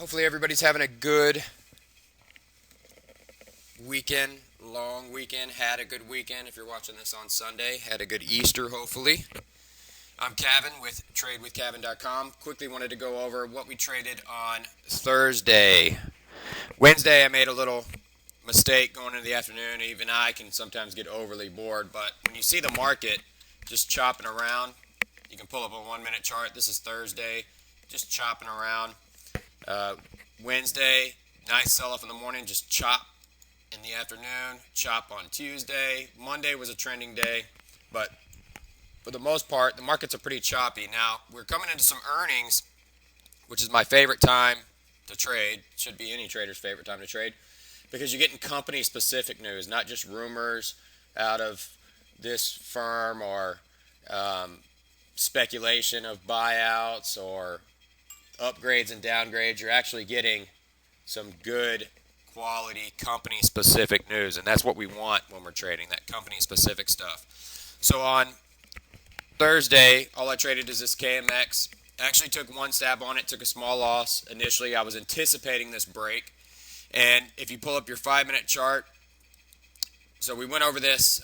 Hopefully everybody's having a good weekend, long weekend. Had a good weekend. If you're watching this on Sunday, had a good Easter, hopefully. I'm Kavan with TradeWithKavan.com. Quickly wanted to go over what we traded on Thursday. Wednesday, I made a little mistake going into the afternoon. Even I can sometimes get overly bored, but when you see the market just chopping around, you can pull up a 1-minute chart. This is Thursday, just chopping around. Wednesday, nice sell-off in the morning, just chop in the afternoon, chop on Tuesday. Monday was a trending day, but for the most part, the markets are pretty choppy. Now, we're coming into some earnings, which is my favorite time to trade. Should be any trader's favorite time to trade because you're getting company-specific news, not just rumors out of this firm or speculation of buyouts or upgrades and downgrades. You're actually getting some good quality company-specific news, and that's what we want when we're trading, that company-specific stuff. So on Thursday, all I traded is this KMX. Actually took one stab on it, took a small loss. Initially, I was anticipating this break, and if you pull up your 5-minute chart, so we went over this.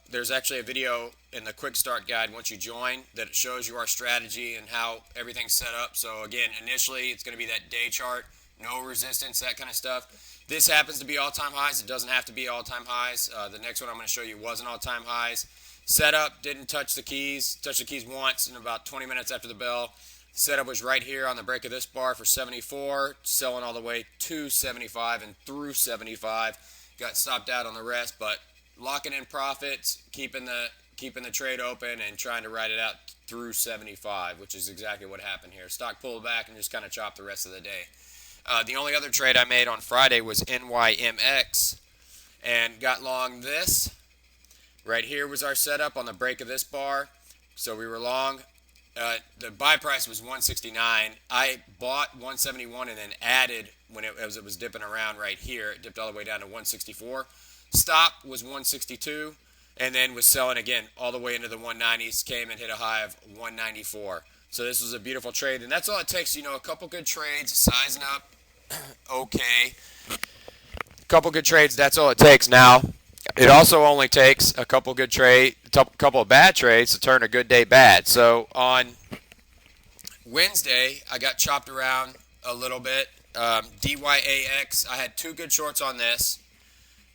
There's actually a video in the quick start guide once you join that shows you our strategy and how everything's set up. So again, initially it's going to be that day chart, no resistance, that kind of stuff. This happens to be all-time highs. It doesn't have to be all-time highs. The next one I'm going to show you wasn't all-time highs. Setup, didn't touch the keys. Touched the keys once in about 20 minutes after the bell. Setup was right here on the break of this bar for 74, selling all the way to 75 and through 75. Got stopped out on the rest, but locking in profits, keeping the trade open, and trying to ride it out through 75, which is exactly what happened here. Stock pulled back and just kind of chopped the rest of the day. The only other trade I made on Friday was NYMX, and got long this. Right here was our setup on the break of this bar, so we were long. The buy price was 169. I bought 171 and then added when it was dipping around right here. It dipped all the way down to 164. Stop was 162, and then was selling again all the way into the 190s. Came and hit a high of 194. So this was a beautiful trade, and that's all it takes. A couple good trades, sizing up, okay. A couple good trades. That's all it takes. Now, it also only takes a couple of bad trades to turn a good day bad. So on Wednesday, I got chopped around a little bit. DYAX, I had two good shorts on this.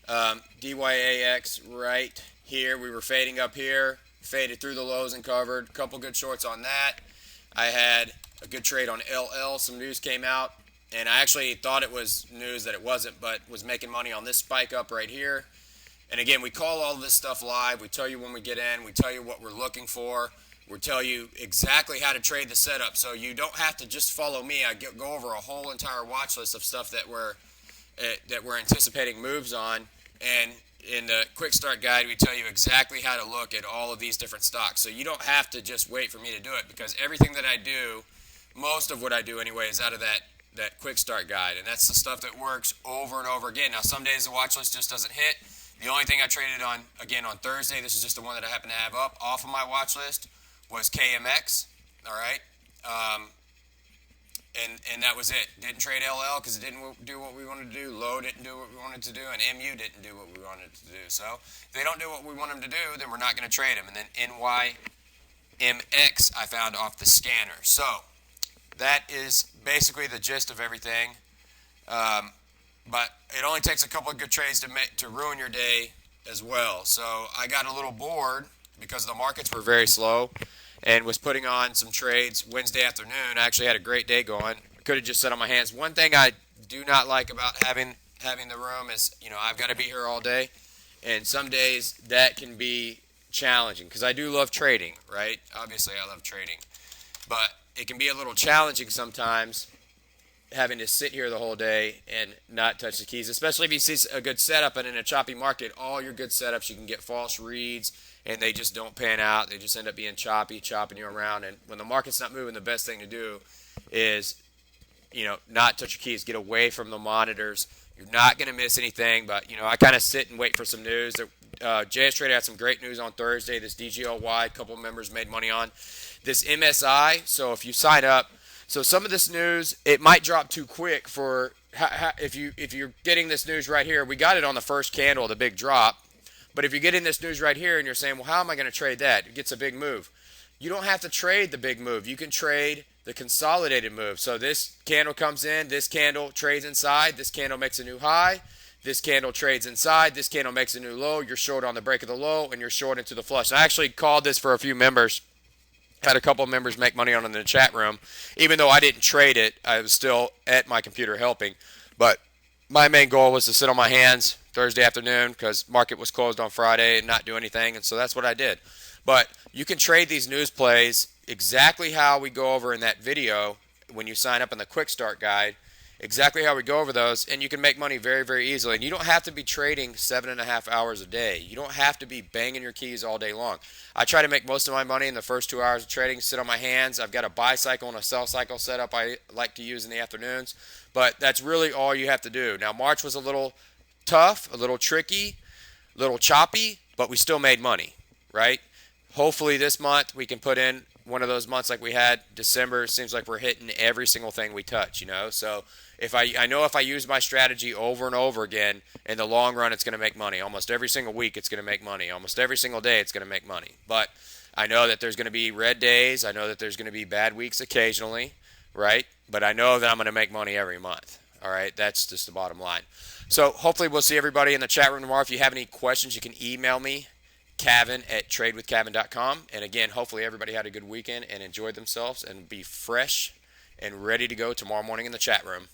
DYAX right here, we were fading up here, faded through the lows and covered. A couple good shorts on that. I had a good trade on LL. Some news came out, and I actually thought it was news that it wasn't, but was making money on this spike up right here. And again, we call all this stuff live. We tell you when we get in. We tell you what we're looking for. We tell you exactly how to trade the setup. So you don't have to just follow me. I go over a whole entire watch list of stuff that we're anticipating moves on. And in the quick start guide, we tell you exactly how to look at all of these different stocks. So you don't have to just wait for me to do it, because everything that I do, most of what I do anyway, is out of that quick start guide. And that's the stuff that works over and over again. Now, some days the watch list just doesn't hit. The only thing I traded on, again, on Thursday, this is just the one that I happen to have up off of my watch list, was KMX, all right? And that was it. Didn't trade LL because it didn't do what we wanted to do. Low didn't do what we wanted to do, and MU didn't do what we wanted to do. So if they don't do what we want them to do, then we're not going to trade them. And then NYMX I found off the scanner. So that is basically the gist of everything. But it only takes a couple of good trades to ruin your day as well. So I got a little bored because the markets were very slow, and was putting on some trades Wednesday afternoon. I actually had a great day going. I could have just sat on my hands. One thing I do not like about having the room is, I've got to be here all day, and some days that can be challenging because I do love trading, right? Obviously, I love trading, but it can be a little challenging sometimes having to sit here the whole day and not touch the keys, especially if you see a good setup, and in a choppy market, all your good setups, you can get false reads, and they just don't pan out. They just end up being choppy, chopping you around. And when the market's not moving, the best thing to do is, not touch your keys. Get away from the monitors. You're not going to miss anything, but, I kind of sit and wait for some news. JS Trader had some great news on Thursday. This DGLY, a couple of members made money on. This MSI, so if you sign up, So some of this news, it might drop too quick for if you're getting this news right here. We got it on the first candle, the big drop. But if you're getting this news right here and you're saying, well, how am I going to trade that? It gets a big move. You don't have to trade the big move. You can trade the consolidated move. So this candle comes in, this candle trades inside, this candle makes a new high, this candle trades inside, this candle makes a new low. You're short on the break of the low, and you're short into the flush. I actually called this for a few members. Had a couple of members make money on it in the chat room. Even though I didn't trade it, I was still at my computer helping. But my main goal was to sit on my hands Thursday afternoon because market was closed on Friday and not do anything, and so that's what I did. But you can trade these news plays exactly how we go over in that video when you sign up in the quick start guide, exactly how we go over those, and you can make money very, very easily. And you don't have to be trading 7.5 hours a day. You don't have to be banging your keys all day long. I try to make most of my money in the first 2 hours of trading, sit on my hands. I've got a buy cycle and a sell cycle set up I like to use in the afternoons, but that's really all you have to do. Now, March was a little tough, a little tricky, a little choppy, but we still made money, right? Hopefully this month we can put in one of those months like we had December. It seems like we're hitting every single thing we touch, So if I know if I use my strategy over and over again, in the long run it's going to make money. Almost every single week it's going to make money. Almost every single day it's going to make money. But I know that there's going to be red days. I know that there's going to be bad weeks occasionally, right? But I know that I'm going to make money every month. All right, that's just the bottom line. So hopefully we'll see everybody in the chat room tomorrow. If you have any questions, you can email me, Kavan@tradewithkavan.com. And again, hopefully everybody had a good weekend and enjoyed themselves and be fresh and ready to go tomorrow morning in the chat room.